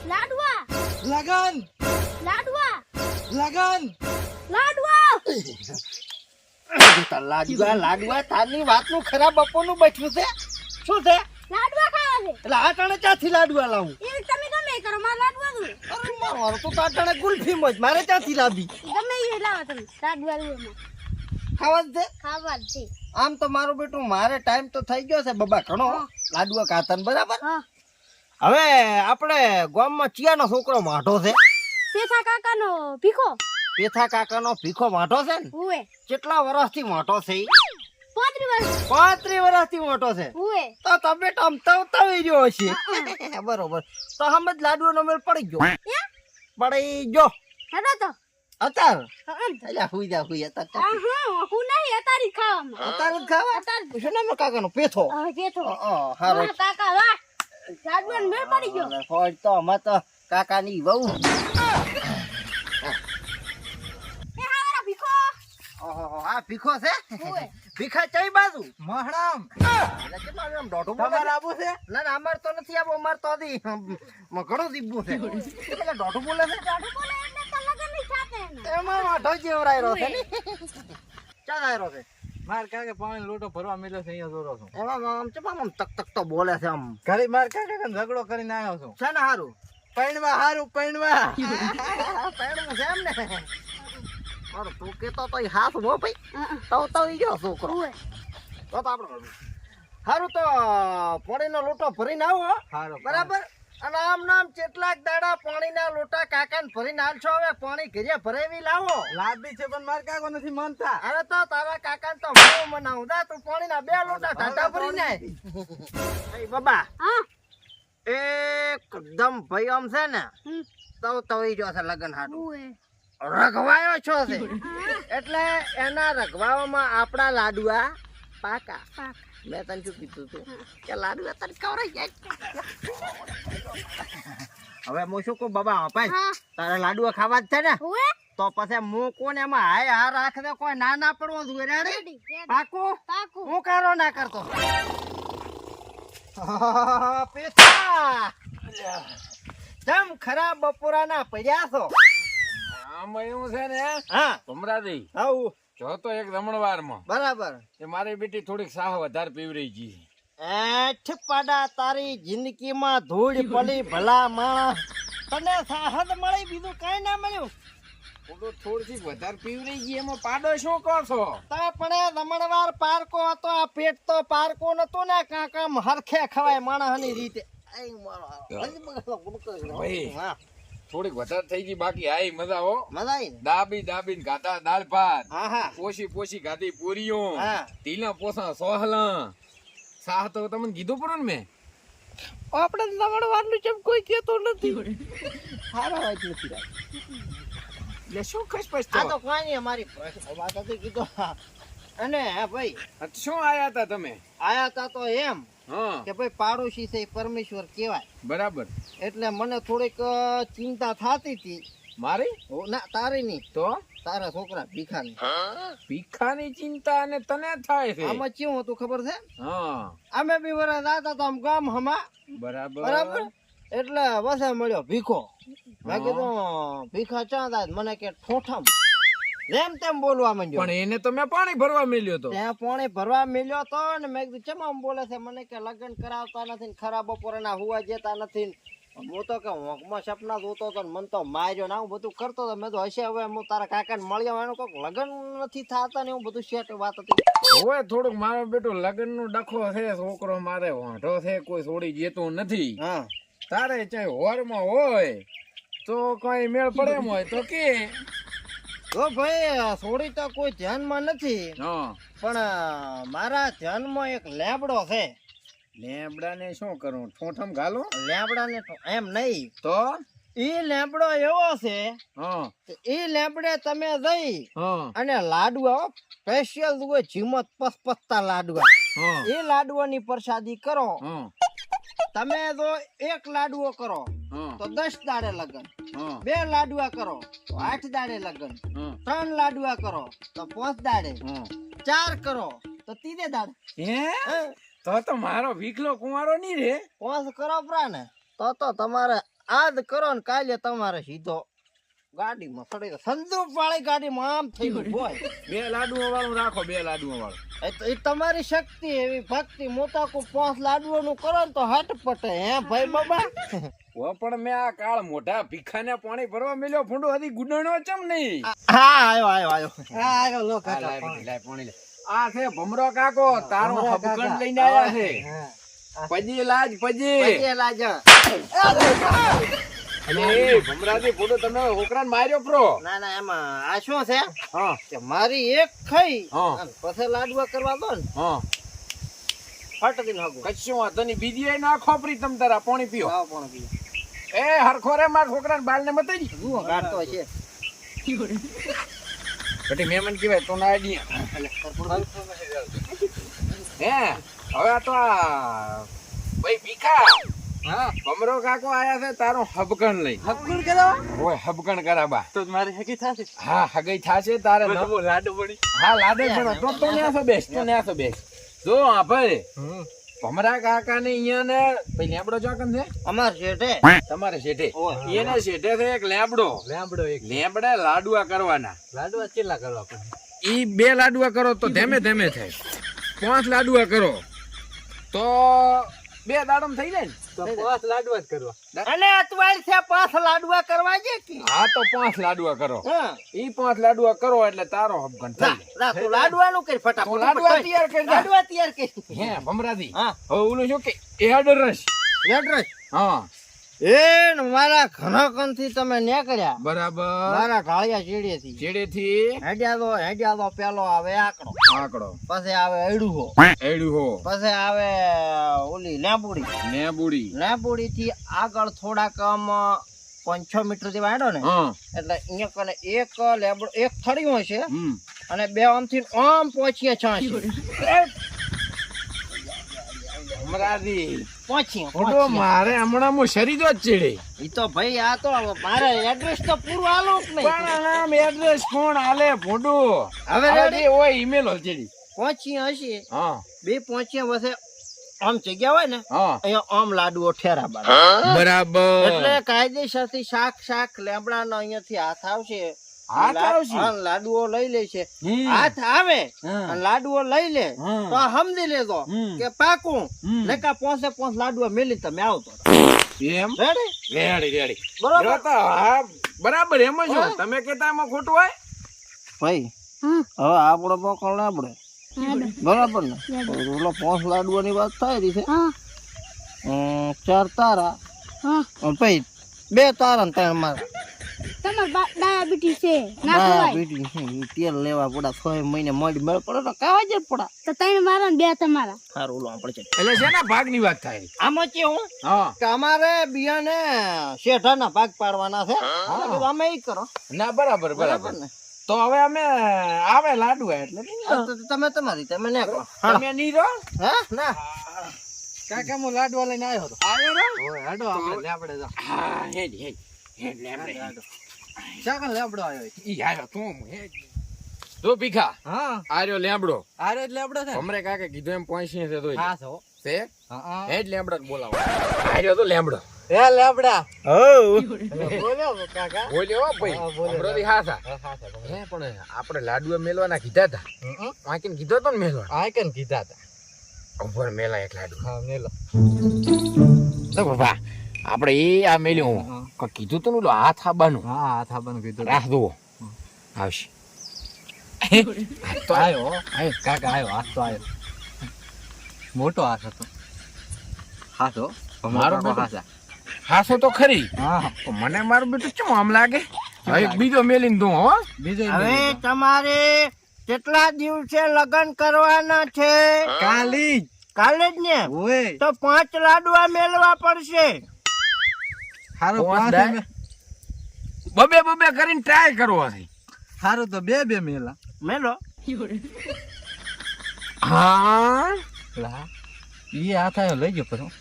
લાડવા લગન લાડવા લગન લાડવા લાડવા લાડવા તારની વાતનું ખરાબ બપોરનું બેઠું છે શું છે લાડવા ખાવા છે એટલે આ ટાણે ક્યાંથી લાડવા લાવું એ તમે ગમે એ કરો મારે લાડવા દો અરે મારો તો આ ટાણે ગુલ્ફી મોજ મારે ક્યાંથી લાવી ગમે એ લાવો તમે લાડવા દો ખાવા જ છે ખાવા જ છે આમ તો મારું બેટું મારે ટાઈમ તો થઈ ગયો છે બબા ઘણો લાડવા ખાતા ને બરાબર હા હવે આપણે ગામમાં ચિયાનો છોકરો માઢો છે પેથા કાકાનો ભીખો પેથા કાકાનો ભીખો માઢો છે ને હુએ કેટલા વર્ષથી મોટો છે ઈ? 35 વર્ષ 35 વર્ષથી મોટો છે હુએ તો તમે ટમતાવતાવી રહ્યો છે બરોબર તો હમ જ લાડવાનો મેળ પડી ગયો પડી ગયો હેડો તો અત્યાર હા અલ્યા હુઈ જા અત્યારે હું નહીં અતારી ખાવામાં અત્યારે જ ખાવા અત્યારે શું નામ કાકાનો પેથો હવે પેથો હારો વાહ, કાકા વાહ લાડવાનો મેળ પડી ગયો હોય તો અમે તો કાકાની વહુ એ હારા ભીખો ઓહો આ ભીખો છે હુએ ભીખા કઈ બાજુ મહણામ એટલે કેમ આમ દોઢું તમારે આબુ છે ના ના અમાર તો નથી આબુ અમાર તો દી ઘણું દીબું છે એટલે દોઢું બોલે છે લાડુ બોલે એટલે તો લગન નહીં થાતે ને એમાં વાઢો જેવરાય રહ્યો છે ને ચાલ આવ્યો છે માર કાકે પાણી લોટો ભરવા મળ્યો છે અહીંયા જોરો છું એમાં આમ ચમ આમ તક તક તો બોલે છે આમ ઘરે માર કાકે ઝઘડો કરીને આવ્યો છું છે ને હારું પૈણવા હારું પૈણવા પેડું છે એમ ને મારો તું કેતો તો હાથ મો ભાઈ તો ઈ ગયો છોકરો હુએ તો આપણે હારું તો પાણીનો લોટો ભરીને આવો હારું બરાબર અને આમ નામ કેટલાક દાડા પાણીના લોટા કાકાને ભરીને આલશો હવે પાણી ઘરે ભરેવી લાવો લાદી છે પણ માર કાકો નથી માનતા અરે તો તારા કાકાને તો હું મનાવું દા તું પાણીના 2 લોટા ઢાંઢા ભરીને એ બાબા હા એકદમ ભાઈ આમ છે ને હમ તો ઈ જો છે લગન હાટું હુએ રઘવાયો છો છે એટલે એના રઘવામાં આપણા લાડવા પાકા પાક મેં તને શું કીધું તું કે લાડવા તને કવરાઈ જાય હવે હું શું કહું બાબા ભાઈ હા તારે લાડવા ખાવા જ છે ને હુએ તો પછી હું કોને એમાં હાય હા રાખ દે કોઈ ના ના પડવું જોઈએ રેડી રેડી પાકું પાકું હું કારો ના કરતો પેથા જમ ખરાબ બપોરાના પડ્યા છો આમાં એવું છે ને હા ભમરાજી આવું જો તો એક રમણવારમાં બરાબર એ મારી બેટી થોડીક સાહ વધારે પીવરી ગઈ એઠ પાડા તારી જિંદગીમાં ધૂળ પડી ભલા માણસ તને સાહદ મળી બીજું કઈ ના મળ્યું થોડીક વધારે પીવરી ગઈ એમાં પાડો શું કહો છો તો પણ એ રમણવાર પારકો હતો આ પેટ તો પારકો નતો ને કામ હરખે ખવાય માણસની રીતે આઈ મારો હજી બગડો ગુડકો ભાઈ. હા થોડીક વધારે થઈ ગઈ બાકી આઈ મજા હો મજા આવી ને દાબી ગાતા દાળ ભાત હા હા પોસી ગાતી પૂરીઓ હા. તીલા પોસા સોહલા સાહ તો તમને કીધું પડે ને મેં આપણે રમણવારનું જેમ કોઈ કહેતો નથી સારા વાત નથી રાખ. એટલે શું ખસ આ તો કોઈ નહીં અમારી વાત હતી કીધું અને હા ભાઈ શું આયા હતા તમે આયા તા તો એમ હા કે ભાઈ પાડોશી છે એ પરમેશ્વર કહેવાય બરાબર એટલે મને થોડીક ચિંતા થતી હતી મારી ના તારી નહીં તો તારા છોકરા ભીખાની ભીખાની ચિંતા અને તને થાય છે આમાં કેવું હતું ખબર છે હા અમે બી વરા જાતા તો આમ ગામ હમા બરાબર બરાબર એટલે વસે મળ્યો ભીખો મેં કીધું ભીખા ચા થાય મને કે ઠોઠમ જેમ તેમ બોલવા માંડ્યો પણ એને તો મેં પાણી ભરવા મેલ્યો તો ત્યાં પાણી ભરવા મેલ્યો તો ને મેં કીધું ચમ આમ બોલે છે મને કે લગ્ન કરાવતા નથી ને ખરાબ બપોરના હુવા જતા નથી ને હું તો કે હોંકમાં સપના જોતો હતો ને મને તો માર્યો ને હું બધું કરતો હતો મેં તો હશે હવે હું તારા કાકાને મળ્યા એનું કોઈક લગ્ન નથી થતા ને એવું બધું શેટ વાત હતી હવે થોડુંક મારો બેટો લગ્ન નું ડખો છે છોકરો મારે વાંઢો છે કોઈ છોડી જતું નથી હા તારે ચાહે હોરમાં હોય તો કઈ મેળ પડે એમ હોય તો કે તો ભાઈ થોડી તો કોઈ ધ્યાનમાં નથી હા પણ મારા ધ્યાનમાં એક લેબડો છે લેમડા ને શું કરું ઠોઠમ ઘાલો લેબડાને તો એમ નહીં તો ઈ લેબડો એવો છે હા કે ઈ લેબડે તમે જઈ હા અને લાડવા સ્પેશિયલ હોય જીમત પસપસતા લાડવા હા એ લાડવાની પ્રસાદી કરો હા તમે જો એક લાડવો કરો હા તો 10 દાડે લગન હા 2 લાડવા કરો તો 8 દાડે લગન હા 3 લાડવા કરો તો 5 દાડે હા 4 કરો તો 3 દાડે હે તો મારો ભીખલો કુંવારો નહીં રે 5 કરો પ્રા ને તો તમારે આજ કરો ને કાલે તમારે સીધો ગાડીમાં સડી જાય. સંદૂક વાળી ગાડીમાં આમ થઈ ગયું બોય. 2 લાડુઓ વાળું રાખો, 2 લાડુઓ વાળું. એ તમારી શક્તિ એવી ભક્તિ મોટા કો 5 લાડુઓનું કરો ને તો હટ પટે હે ભાઈ બાબા. ઓ પણ મેં આ કાળ મોઢા ભીખાને પાણી ભરવા મેલ્યો ફૂંડો હજી ગુડણો ચમ નહીં. હા આયો હા આયો લો આ લાય બધી, લાય પાણી લાય. આ છે ભમરો કાકો, તારો હબકણ લઈને આયા છે. પજી લાજ પજી. પેલા જા. અને એ ભમરાજી ફૂંડો તમે છોકરાને માર્યો પ્રો. ના એમાં આ શું છે હા કે મારી એક ખાઈ હા. અને પછી લાડવા કરવા દો ને હા ફટ દીન હગો કશું વાંધો નહીં. બીજી એ ના ખોપરી તમ તારા પાણી પીઓ. આવ પણ પીએ. એ હરખો રે માર છોકરાને બાલને મતાઈ દી. જુઓ ગાડતો છે બટી મહેમાન કહેવાય તો ના આડી. હે હવે આ તો આ ભાઈ ભીખા. હા ભમરો કાકો આયા છે તારો હબકણ લઈ. હકુર કરો ઓય હબકણ કરાબા. તો મારી હકી થાશે હા હગઈ થાશે તારે નવો લાડુ બની હા લાડે પણ તો ન્યાસો બેસ તો ન્યાસો બેસ. જો આભારે ભમરા કાકા ને અહીંયા ને ભાઈ લેબડો ચોકન છે અમાર શેઠે તમારે શેઠે. ઓય. એને શેઠે છે એક લેબડો. એક લેબડા લાડુઆ કરવાના. લાડવા કેટલા કરવા પડે ઈ 2 લાડુઆ કરો તો ધેમે ધેમે થાય. 5 લાડુઆ કરો તો 2 દાડમ થઈ જાય ને. તો 5 લાડવા જ કરવા અને અતવાળ છે 5 લાડવા કરવા છે કે હા તો 5 લાડુઆ કરો. હા ઈ 5 લાડુઆ કરો એટલે તારો હબકણ થઈ જાય. લા તું લાડવાનું કરી તો ફટાફટ લાડુઆ તૈયાર કરી દે. લાડવા તૈયાર કરી હે ભમરાજી હા હવે ઓલું શું કે એડરસ. એડ્રેસ હા એ ને મારા ઘણા કનથી તમે નીકળ્યા બરાબર. મારા ઢાળિયા ચીડીએથી છેડેથી હેડ્યા તો પેલો આવે આકડો આકડો, પછી આવે એડુહો એડુહો, પછી આવે ઓલી નેબુડી. લેબુડી થી આગળ થોડાક આમ 5-6 મીટર જેવા હેડો ને હા એટલે અહીંયા કને એક લેબડો એક થળિયું હશે હમ અને 2 આમથી આમ પહોંચીએ છાંચી ભમરાજી પહોંચીએ ફોટો મારે હમણાં હું શરીર જ ચેડે. ઈ તો ભાઈ આ તો મારે એડ્રેસ તો પૂરું આલો જ નહીં પણ આમ એડ્રેસ કોણ આલે ફોટો? હવે હવે ready? જે હોય ઈમેલ ચેડી. પહોંચીએ હશે હા 2 પહોંચીએ વસે આમ જગ્યા હોય ને હા અહીંયા આમ લાડુઓ ઠેરા બાર બરાબર. એટલે કાયદેસરથી શાક લેમડાનો અહીંયાથી હાથ આવશે હાથ આવશે? હા, લાડુઓ લઈ લે છે હમ. હાથ આવે હા. અને લાડુઓ લઈ લે હમ. તો સમજી લેજો હમ. કે પાકું હમ. નકા 5 લાડુઓ મેલી તમે આવતો એમ રેડી રેડી બરોબર જો તો હા બરાબર એમ જ હોય. હા. તમે કહેતા એમાં ખોટું હોય? ભાઈ હવે આપણો પકડ ના પડે બરાબર ને ઓલો 5 લાડુઓની વાત થાય રહી છે હા 4 તારા હા અને પછી 2 તારા ને 3 મારા તમાર ડાયાબિટીસ છે ના ના ખવાય બેટી ઈ તેલ લેવા પડા 6 મહિને મળી મેળ પડે તો કાવા જ પડા તો 3 મારા ને 2 તમારા સારું ઓલો આપણે છે એટલે શેના ભાગની વાત થાય? આમાં કેવું હા કે અમારે બિયાને શેઠાના ભાગ પાડવાના છે એટલે કીધું અમે ઈ કરો ના બરાબર બરાબર બરાબર. ને તો હવે અમે આવે લાડવા એટલે આ તો તમે તમારી તમે ને કરો તમે નહીં રહો? હા ના કાકા હું લાડવા લઈને આવ્યો હતો આવ્યો રહો? ઓય હાડો આપણે જા હા હેડ લેમડે. ચાકન લેબડો આવ્યો ઈ આવ્યો તું હેડ. જો ભીખા હા આર્યો લેમડો. આરે એટલે લેબડો છે હમરે કાકે કીધું એમ પહોંચી છે તોય. હા છો છે હા હેડ લેમડો બોલાવો. આર્યો તો લેમડો. એ લેબડા હો બોલ્યો કાકા બોલ્યો હો ભાઈ. હા, બોલ્યો. હમણાંથી હા થા. હે પણ આપણે લાડુઆ મેલવાના કીધા હતા. વાંકીને કીધો તો ને મેલવા. આ કેન કીધા હતા ઉપર મેલા એક લાડુ. હા મેલો તો બાબા આપણે એ આ મેલ્યું કીધું તો ને ઓલો હાથ આબાનું. હા હાથ આબાનું કીધું રાહ જુઓ આવશે. તો આવ્યો કાકા આવ્યો હાથ તો આવ્યો મોટો હાથ હતો હાથો મારો બેટો હાસો તો ખરી. હા પણ મને મારું બેટું ચમ આમ લાગે? હવે એક બીજો મેલીને દઉં હો. બીજો હવે તમારે કેટલા દિવસે લગન કરવાના છે કાલે જ ને તો 5 લાડવા મેલવા પડશે બબે કરીને ટ્રાય કરવો છે. સારું તો 2 મેલા મેલો હા ઈ હાથ આવ્યો લઈ ગયો પછી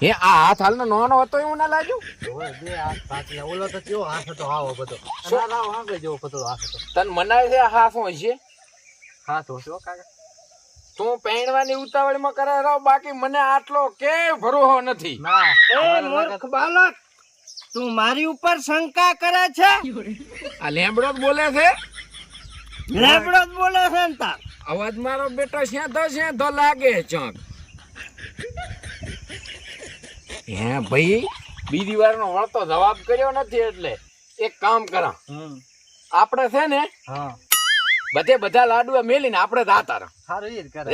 હે આ હાથ હાલનો નાનો હતો એવું ના લાગ્યું? ઓલો તો કેવો હાથ હતો આવો બધો આગળ જેવો પતળો હાથ હતો તને મનાય છે હાથ હોય છે? હાથ હતો કાકા તું પહેણવાની ઉતાવળમાં કરે રહો, બાકી મને આટલો કે ભરોહો નથી. એ મૂર્ખ બાલક તું મારી ઉપર શંકા કરે છે? આ લેમડો જ બોલે છે. લેબડો જ બોલે છે ને તાર. અવાજ મારો બેટો શેધો લાગે ચોક. હે ભાઈ, બીજી વાર નો વળતો જવાબ કર્યો નથી એટલે એક કામ કરા. આપણે છે ને બધા લાડવા મેલીને આપણે જાતા રહો.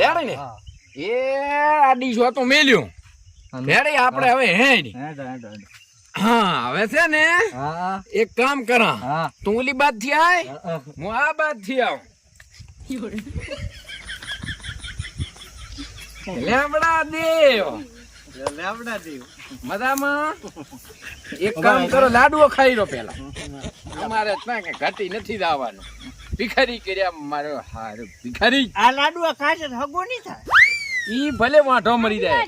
રેડી ને એ આડી જો તો મેલ્યું રેડી આપણે હવે હેડ. હા હવે છે ને એક કામ કરા, તું ઓલી બાદ થી આય, હું આ બાદ થી આવું. લેમડા દેવ મજામાં. એક કામ કરો, લાડવો ખાઈ લો પેલા. અમારે ત્યાં કે ઘટી નથી જવાનું. ભિખારી કર્યા મારો હારો ભિખારી. આ લાડવા ખાશે તો હગો નહીં થાય. ઈ ભલે વાંઢો મરી જાય.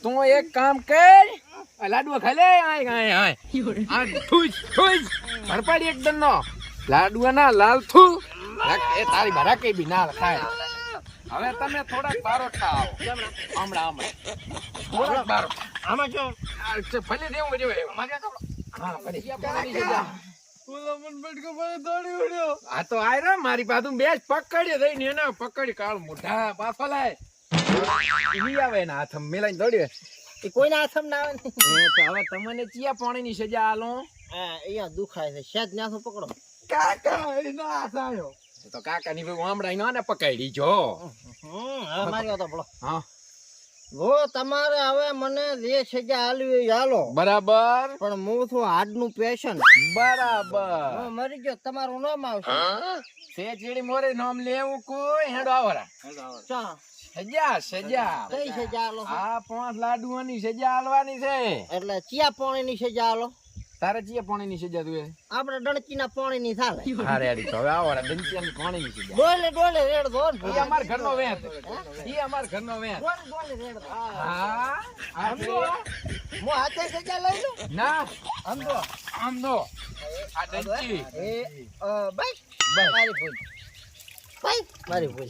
તું એક કામ કર, આ લાડવા ખાઈ લે. આ ઠુસ ભરપાડી એકદમ નો લાડવા ના લાલ થું એ તારી ભરા કઈ બી ના ખાય. હવે તમે થોડાક બારોઠા આવો. હમણાં થોડાક બારોઠા આમાં જો ભલે દેવું જોઈએ. હા ભલે. આ તો આય રે મારી પાછું બેસ પકડ્યો થઈને એને પકડી કાળ મોઢા પાછો લાય. ઈ આવે ને હાથ મેલાઈને દોડ્યો. એ કોઈના હાથમ ના આવે ને. તો હવે તમને ચિયા પાણીની સજા આલો. અહીંયા દુખાય છે શેજ ન્યાસો પકડો. કાકા એ ના આયો તો કાકા ની ભાઈ આમડાઈ ના ને પકડી જો. હવે મારી વાત સાંભળો. હા જો તમારે હવે મને જે સજા આલવી હોય હાલો. બરાબર. પણ હું છું હાડનું પેશન્ટ. બરાબર. મરી ગયો તમારું નામ આવશે. તે ચીડી મોરે નામ લેવું કોઈ હેડો આવરા. ચા સજા કઈ સજા આલો? આ 5 લાડુઓની સજા આલવાની છે. એટલે ચિયા પાણીની સજા આલો. તારે ચિયા પાણીની સજા તું? આપણે ડણચીના પાણીની થાલે. હા રેડી તો હવે આવરા દંચિયાની પાણીની સજા. ડોલે રેડ દો ને. ઈ અમાર ઘરનો વેત. ઈ અમાર ઘરનો વેત. ડોલે રેડ દો. હા સમજો હું હાથે સજા લઈ લઉં. ના સમજો આમ દો આ દંચી. બસ મારી ભૂલ. બસ મારી ભૂલ.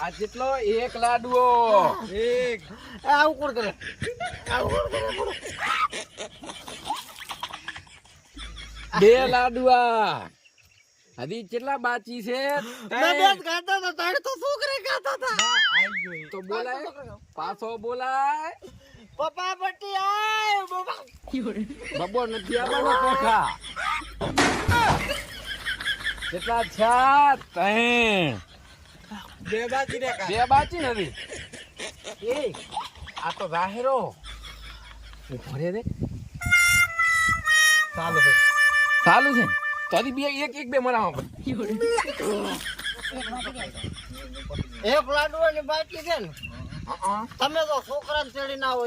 આ જેટલો એક લાડવો. એક આવું કોણ કરે? બે લાડવા. હજી કેટલા બાકી છે? તો બોલાય પાછો બોલાય. પપ્પા પટ્ટી આય બબો નથી આવવાનો પોખા. કેટલા છે? 3. બે બાકી રે. બે બાકી નથી. એ આ તો જાહેરો ભરે દે. ચાલુ છે તો હજી બે એક બે મરાવા પડે. એક લાડવાની બાકી છે ને. તમે તો છોકરાને ચડી ના આવો.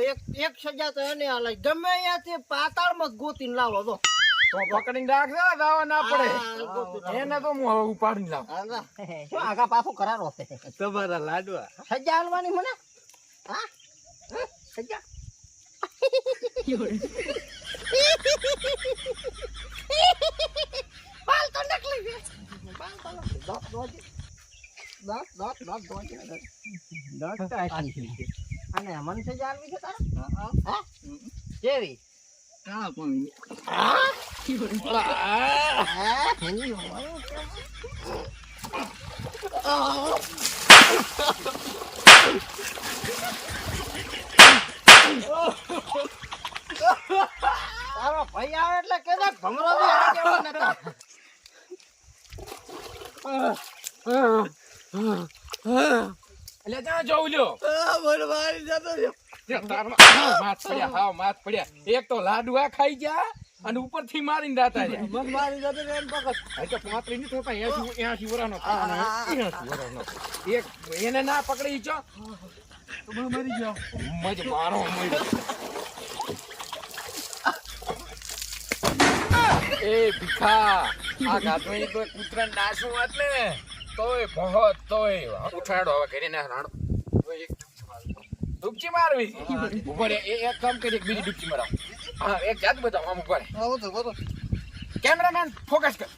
એક સજા તો એને હાલે. ગમે અહીંયાથી પાતાળમાં જ ગોતીને લાવો તો પકડીને રાખજો, દાવા ના પડે. એને તો હું હવે ઉપાડીને લાવ. શું આગા પાછું કરારો છે તમારા લાડવા સજા હાલવાની મને. હા સજા બાલ તો નકલી છે. બાલ તો નકલી. અને મને સજા હાલવી છે તારે? હા કેવી? તારો ભાઈ આવે એટલે કેદા ભમરો બી આ કેવો નતા. એટલે ત્યાં જોઉં લ્યો. મને મારી જતો રહ્યો. માથ પડ્યા. એક તો લાડવા ખાઈ ગયા અને ઉપર થી મારીને દાતા રહ્યા. મને મારી જતો રહ્યો એમ પકડ. હવે તો 35 નહીં થતા 80 વર્ષનો થવાનો. 80 વર્ષનો. એક એને ના પકડી છો તો મને મરી ગયો. મજ મારો મર્યો. એ ભીખા આ ગાધોઈ તો કૂતરા નાશું એટલે તોય બહોત તોય ઉઠાડો હવે ઘરે ના રાડો. ડૂબકી મારવી ઉપર એક કામ કરી એક બીજી ડૂબકી મારો. હા એક જાત બતાવો આમ ઉપર. કેમેરામેન ફોકસ કર.